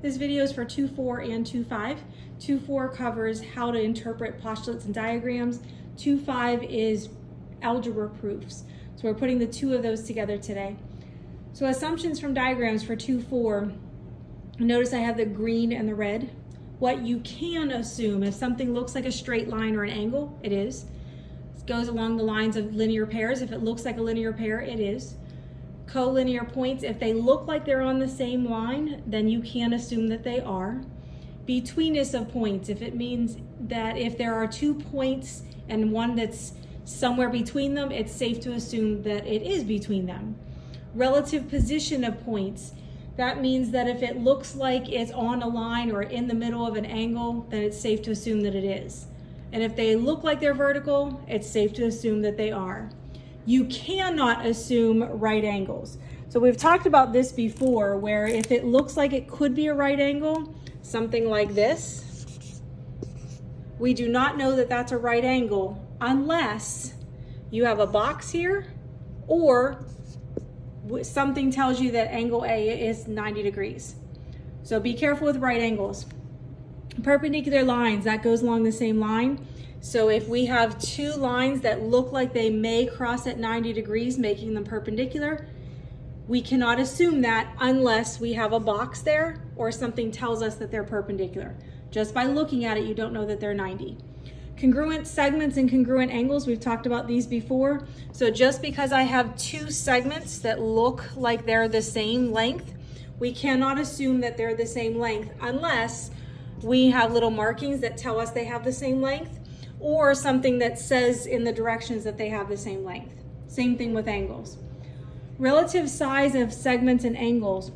This video is for 2-4 and 2-5. 2-4 covers how to interpret postulates and diagrams. 2-5 is algebra proofs. So we're putting the two of those together today. So assumptions from diagrams for 2-4. Notice I have the green and the red. What you can assume, if something looks like a straight line or an angle, it is. It goes along the lines of linear pairs. If it looks like a linear pair, it is. Collinear points, if they look like they're on the same line, then you can assume that they are. Betweenness of points, if it means that if there are 2 points and one that's somewhere between them, it's safe to assume that it is between them. Relative position of points, that means that if it looks like it's on a line or in the middle of an angle, then it's safe to assume that it is. And if they look like they're vertical, it's safe to assume that they are. You cannot assume right angles. So we've talked about this before, where if it looks like it could be a right angle, something like this, we do not know that that's a right angle unless you have a box here or something tells you that angle A is 90 degrees. So be careful with right angles. Perpendicular lines, that goes along the same line. So if we have 2 lines that look like they may cross at 90 degrees, making them perpendicular, we cannot assume that unless we have a box there or something tells us that they're perpendicular. Just by looking at it, you don't know that they're 90. Congruent segments and congruent angles, we've talked about these before. So just because I have 2 segments that look like they're the same length, we cannot assume that they're the same length unless we have little markings that tell us they have the same length, or something that says in the directions that they have the same length. Same thing with angles. Relative size of segments and angles.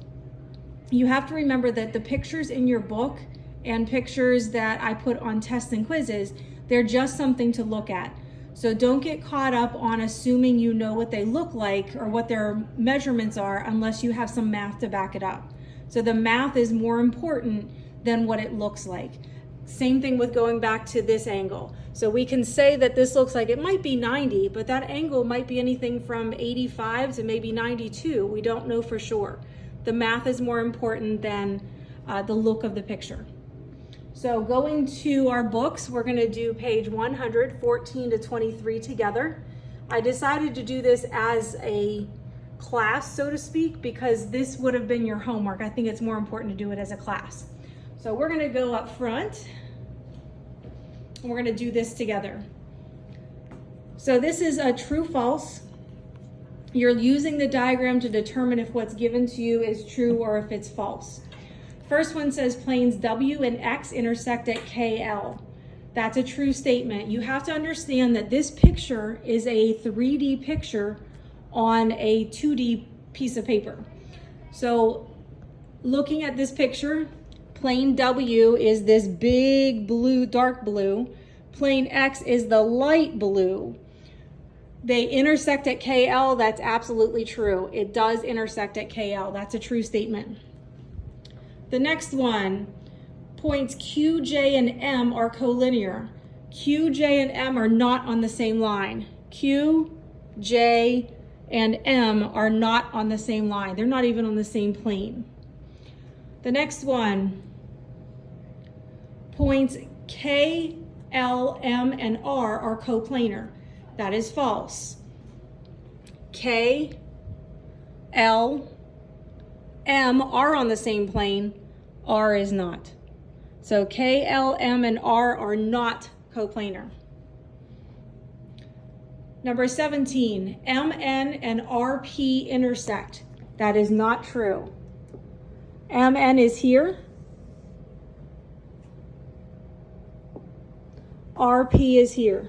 You have to remember that the pictures in your book and pictures that I put on tests and quizzes, they're just something to look at. So don't get caught up on assuming you know what they look like or what their measurements are unless you have some math to back it up. So the math is more important than what it looks like. Same thing with going back to this angle. So we can say that this looks like it might be 90, but that angle might be anything from 85 to maybe 92. We don't know for sure. The math is more important than the look of the picture. So going to our books, we're going to do page 114 to 23 together. I decided to do this as a class, so to speak, because this would have been your homework. I think it's more important to do it as a class. So we're going to go up front and we're going to do this together. So this is a true-false. You're using the diagram to determine if what's given to you is true or if it's false. First one says planes W and X intersect at KL. That's a true statement. You have to understand that this picture is a 3D picture on a 2D piece of paper. So looking at this picture, plane W is this big blue, dark blue. Plane X is the light blue. They intersect at KL. That's absolutely true. It does intersect at KL. That's a true statement. The next one, points Q, J, and M are collinear. Q, J, and M are not on the same line. Q, J, and M are not on the same line. They're not even on the same plane. The next one, points K, L, M, and R are coplanar. That is false. K, L, M are on the same plane. R is not. So K, L, M, and R are not coplanar. Number 17, MN and RP intersect. That is not true. MN is here. RP is here.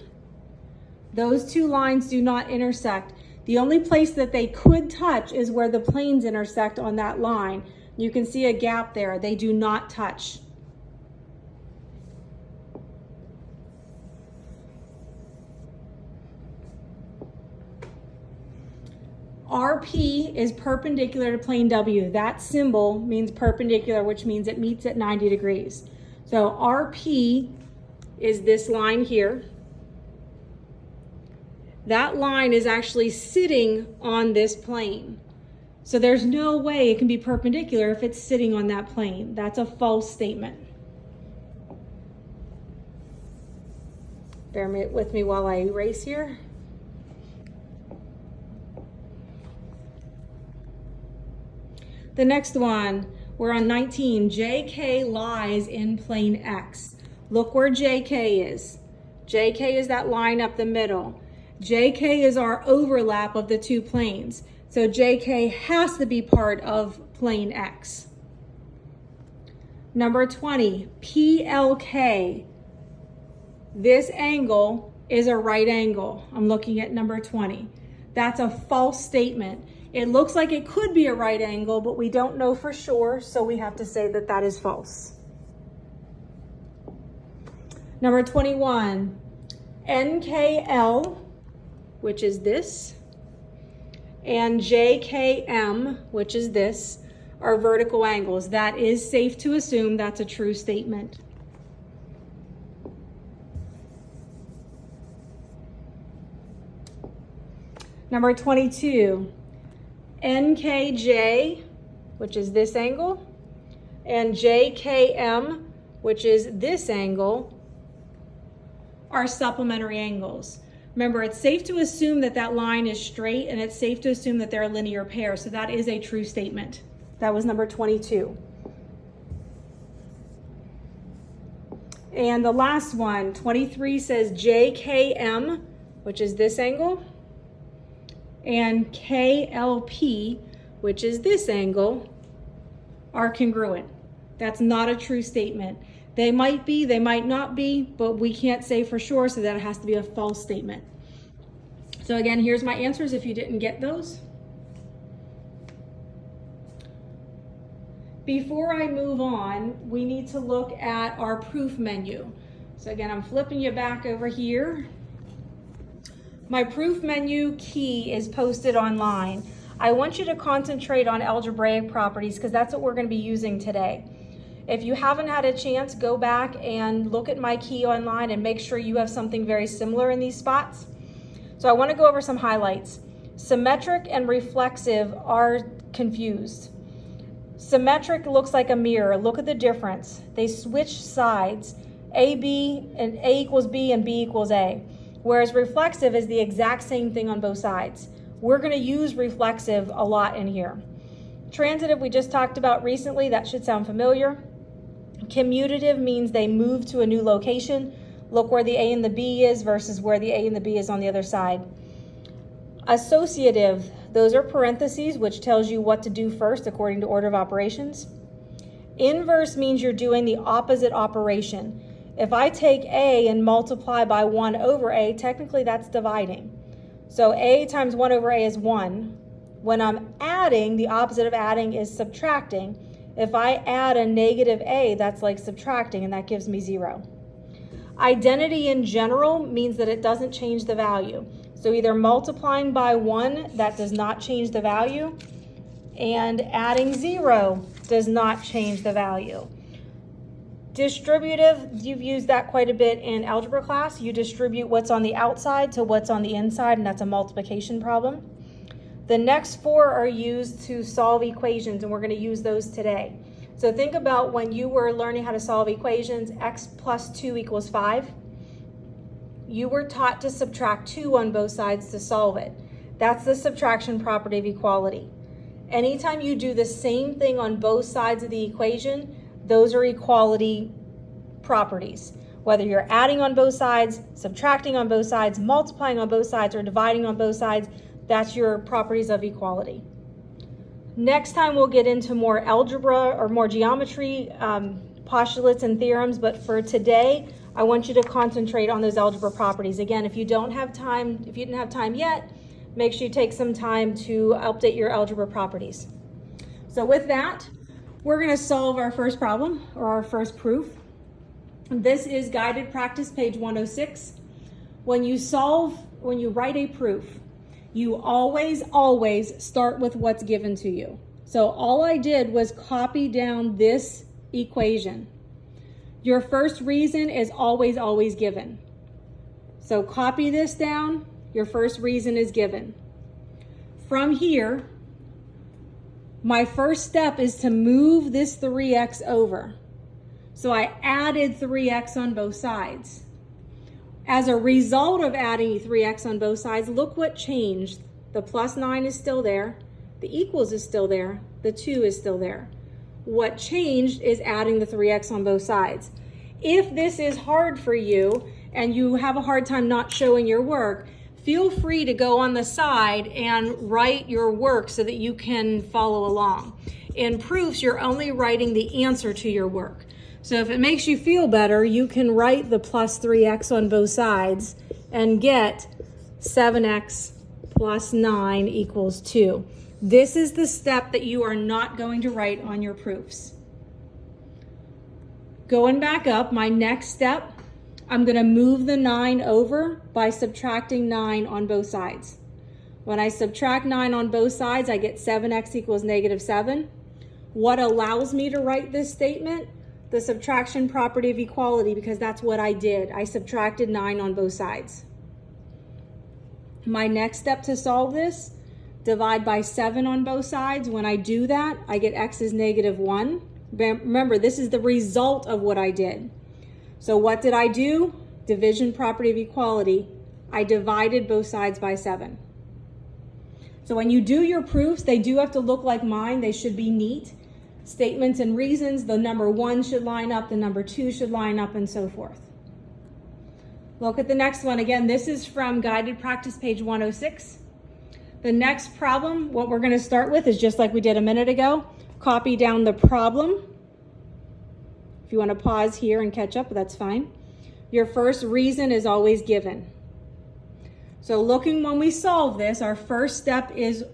Those 2 lines do not intersect. The only place that they could touch is where the planes intersect on that line. You can see a gap there. They do not touch. RP is perpendicular to plane W. That symbol means perpendicular, which means it meets at 90 degrees. So RP is this line here. That line is actually sitting on this plane. So there's no way it can be perpendicular if it's sitting on that plane. That's a false statement. Bear with me while I erase here. The next one, we're on 19. JK lies in plane X. Look where JK is. JK is that line up the middle. JK is our overlap of the two planes. So JK has to be part of plane X. Number 20, PLK. This angle is a right angle. I'm looking at number 20. That's a false statement. It looks like it could be a right angle, but we don't know for sure, so we have to say that that is false. Number 21, NKL, which is this, and JKM, which is this, are vertical angles. That is safe to assume that's a true statement. Number 22, NKJ, which is this angle, and JKM, which is this angle, are supplementary angles. Remember, it's safe to assume that that line is straight, and it's safe to assume that they're a linear pair, so that is a true statement. That was number 22. And the last one, 23, says JKM, which is this angle, and KLP, which is this angle, are congruent. That's not a true statement. They might be, they might not be, but we can't say for sure, so that it has to be a false statement. So again, here's my answers if you didn't get those. Before I move on, we need to look at our proof menu. So again, I'm flipping you back over here. My proof menu key is posted online. I want you to concentrate on algebraic properties because that's what we're going to be using today. If you haven't had a chance, go back and look at my key online and make sure you have something very similar in these spots. So I want to go over some highlights. Symmetric and reflexive are confused. Symmetric looks like a mirror. Look at the difference. They switch sides. AB and A equals B and B equals A. Whereas reflexive is the exact same thing on both sides. We're going to use reflexive a lot in here. Transitive we just talked about recently, that should sound familiar. Commutative means they move to a new location. Look where the A and the B is versus where the A and the B is on the other side. Associative, those are parentheses, which tells you what to do first according to order of operations. Inverse means you're doing the opposite operation. If I take A and multiply by 1 over A, technically that's dividing. So A times 1 over A is 1. When I'm adding, the opposite of adding is subtracting. If I add a negative A, that's like subtracting, and that gives me 0. Identity in general means that it doesn't change the value. So either multiplying by 1, that does not change the value, and adding 0 does not change the value. Distributive, you've used that quite a bit in algebra class. You distribute what's on the outside to what's on the inside, and that's a multiplication problem. The next 4 are used to solve equations, and we're going to use those today. So think about when you were learning how to solve equations, x plus 2 equals 5. You were taught to subtract 2 on both sides to solve it. That's the subtraction property of equality. Anytime you do the same thing on both sides of the equation, those are equality properties. Whether you're adding on both sides, subtracting on both sides, multiplying on both sides, or dividing on both sides, that's your properties of equality. Next time we'll get into more algebra or more geometry, postulates and theorems, but for today, I want you to concentrate on those algebra properties. Again, if you didn't have time yet, make sure you take some time to update your algebra properties. So with that, we're going to solve our first problem or our first proof. This is guided practice page 106. When you write a proof, you always start with what's given to you. So all I did was copy down this equation. Your first reason is always given. So copy this down, your first reason is given. From here, My first step is to move this 3x over. So I added 3x on both sides. As a result of adding 3x on both sides, look what changed. The plus 9 is still there, the equals is still there, the 2 is still there. What changed is adding the 3x on both sides. If this is hard for you and you have a hard time not showing your work, feel free to go on the side and write your work so that you can follow along. In proofs, you're only writing the answer to your work. So if it makes you feel better, you can write the plus 3x on both sides and get 7x plus 9 equals 2. This is the step that you are not going to write on your proofs. Going back up, my next step, I'm going to move the 9 over by subtracting 9 on both sides. When I subtract 9 on both sides, I get 7x equals negative 7. What allows me to write this statement? The subtraction property of equality, because that's what I did. I subtracted 9 on both sides. My next step to solve this, divide by 7 on both sides. When I do that, I get x is negative 1. Remember, this is the result of what I did. So what did I do? Division property of equality. I divided both sides by 7. So when you do your proofs, they do have to look like mine. They should be neat. Statements and reasons, the number 1 should line up, the number 2 should line up, and so forth. Look at the next one. Again, this is from Guided Practice, page 106. The next problem, what we're going to start with is just like we did a minute ago. Copy down the problem. If you want to pause here and catch up, that's fine. Your first reason is always given. So looking when we solve this, our first step is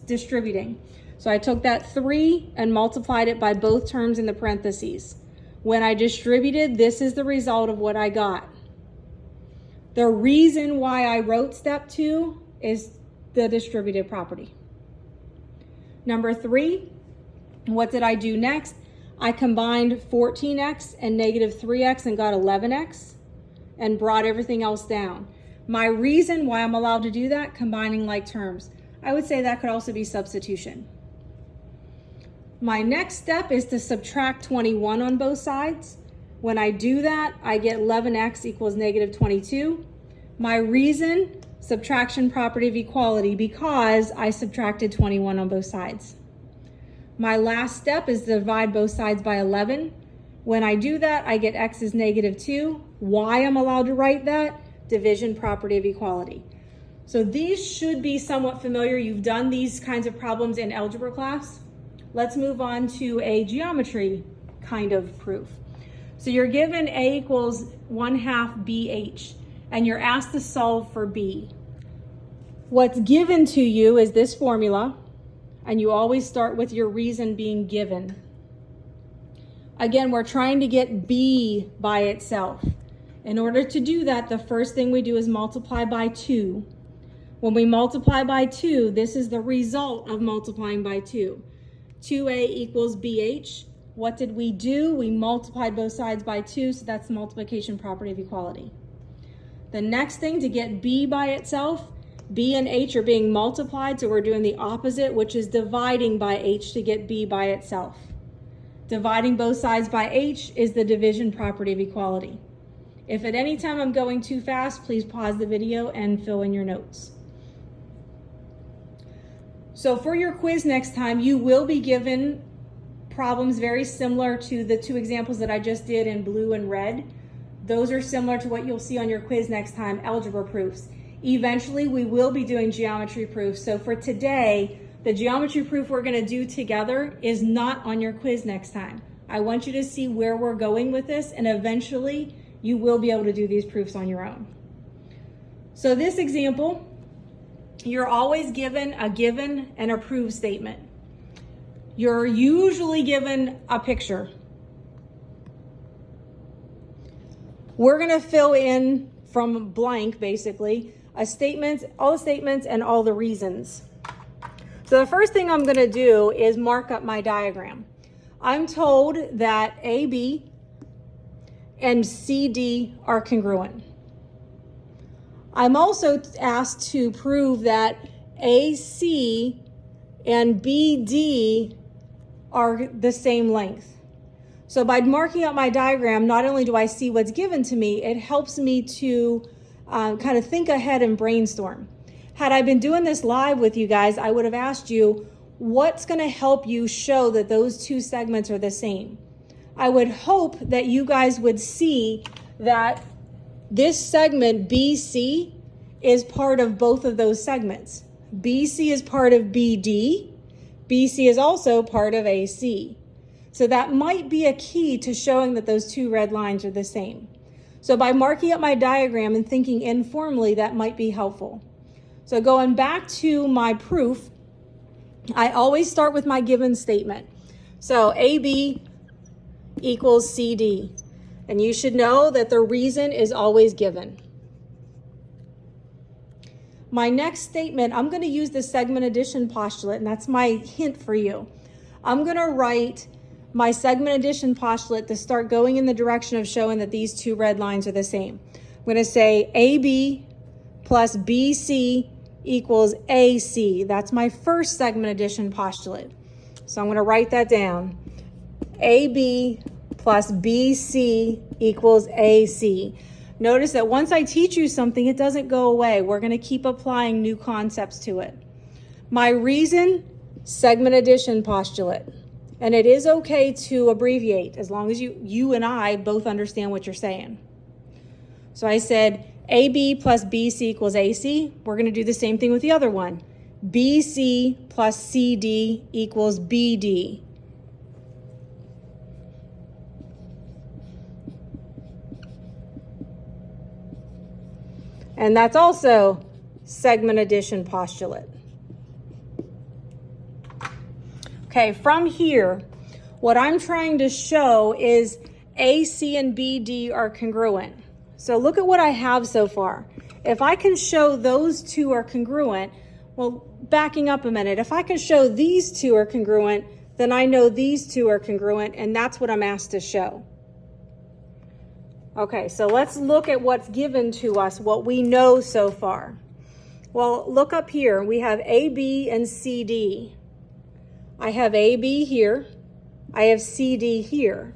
distributing. So I took that 3 and multiplied it by both terms in the parentheses. When I distributed, this is the result of what I got. The reason why I wrote step 2 is the distributive property. Number 3, what did I do next? I combined 14x and negative 3x and got 11x and brought everything else down. My reason why I'm allowed to do that, combining like terms. I would say that could also be substitution. My next step is to subtract 21 on both sides. When I do that, I get 11x equals negative 22. My reason, subtraction property of equality, because I subtracted 21 on both sides. My last step is to divide both sides by 11. When I do that, I get x is negative 2. Why I'm allowed to write that? Division property of equality. So these should be somewhat familiar. You've done these kinds of problems in algebra class. Let's move on to a geometry kind of proof. So you're given a equals 1/2 bh, and you're asked to solve for b. What's given to you is this formula, and you always start with your reason being given. Again, we're trying to get b by itself. In order to do that, the first thing we do is multiply by 2. When we multiply by 2, this is the result of multiplying by 2. 2a equals bh. What did we do? We multiplied both sides by 2, so that's the multiplication property of equality. The next thing, to get b by itself, b and h are being multiplied, so we're doing the opposite, which is dividing by h to get b by itself. Dividing both sides by h is the division property of equality. If at any time I'm going too fast, please pause the video and fill in your notes. So for your quiz next time, you will be given problems very similar to the 2 examples that I just did in blue and red. Those are similar to what you'll see on your quiz next time, algebra proofs. Eventually, we will be doing geometry proofs. So for today, the geometry proof we're going to do together is not on your quiz next time. I want you to see where we're going with this, and eventually you will be able to do these proofs on your own. So this example, you're always given a given and a prove statement. You're usually given a picture. We're going to fill in from blank, basically, a statement, all the statements and all the reasons. So the first thing I'm going to do is mark up my diagram. I'm told that AB and CD are congruent. I'm also asked to prove that AC and BD are the same length. So by marking out my diagram, not only do I see what's given to me, it helps me to kind of think ahead and brainstorm. Had I been doing this live with you guys, I would have asked you, what's going to help you show that those two segments are the same? I would hope that you guys would see that this segment BC is part of both of those segments. BC is part of BD. BC is also part of AC. So that might be a key to showing that those two red lines are the same. So by marking up my diagram and thinking informally, that might be helpful. So going back to my proof, I always start with my given statement. So AB equals CD. And you should know that the reason is always given. My next statement, I'm going to use the segment addition postulate, and that's my hint for you. I'm going to write my segment addition postulate to start going in the direction of showing that these two red lines are the same. I'm going to say AB plus BC equals AC. That's my first segment addition postulate. So I'm going to write that down. AB plus BC equals AC. Notice that once I teach you something, it doesn't go away. We're going to keep applying new concepts to it. My reason, segment addition postulate. And it is okay to abbreviate as long as you and I both understand what you're saying. So I said AB plus BC equals AC. We're going to do the same thing with the other one. BC plus CD equals BD. And that's also segment addition postulate. Okay, from here, what I'm trying to show is AC and BD are congruent. So look at what I have so far. If I can show those two are congruent, well, backing up a minute, if I can show these two are congruent, then I know these two are congruent, and that's what I'm asked to show. Okay, so let's look at what's given to us, what we know so far. Well, look up here. We have AB and CD. I have AB here. I have CD here.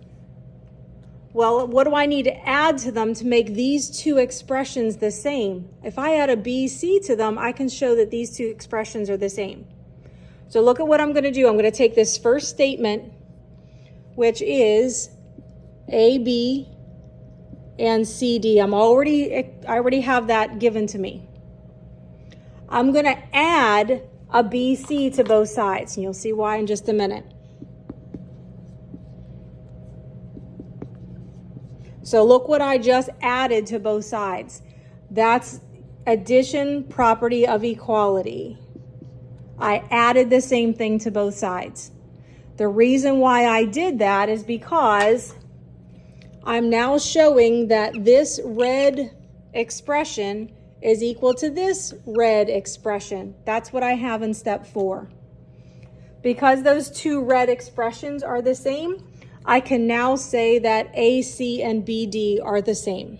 Well, what do I need to add to them to make these two expressions the same? If I add a BC to them, I can show that these two expressions are the same. So look at what I'm going to do. I'm going to take this first statement, which is AB and CD. I already have that given to me. I'm going to add a BC to both sides, and you'll see why in just a minute. So look what I just added to both sides. That's addition property of equality. I added the same thing to both sides. The reason why I did that is because I'm now showing that this red expression is equal to this red expression. That's what I have in step 4. Because those two red expressions are the same, I can now say that AC and BD are the same.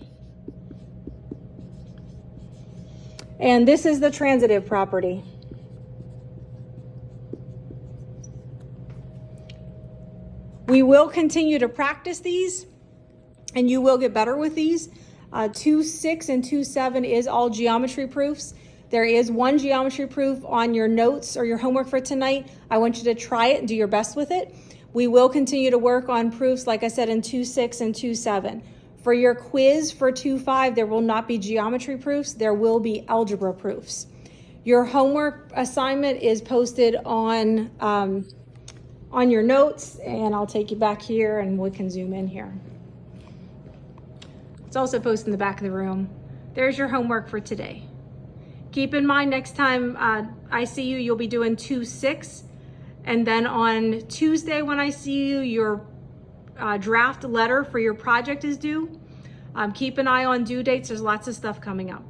And this is the transitive property. We will continue to practice these, and you will get better with these. 2.6 and 2.7 is all geometry proofs. There is one geometry proof on your notes or your homework for tonight. I want you to try it and do your best with it. We will continue to work on proofs, like I said, in 2.6 and 2.7. For your quiz for 2.5, there will not be geometry proofs. There will be algebra proofs. Your homework assignment is posted on your notes, and I'll take you back here and we can zoom in here. It's also posted in the back of the room. There's your homework for today. Keep in mind, next time I see you, you'll be doing 2.6. And then on Tuesday when I see you, your draft letter for your project is due. Keep an eye on due dates. There's lots of stuff coming up.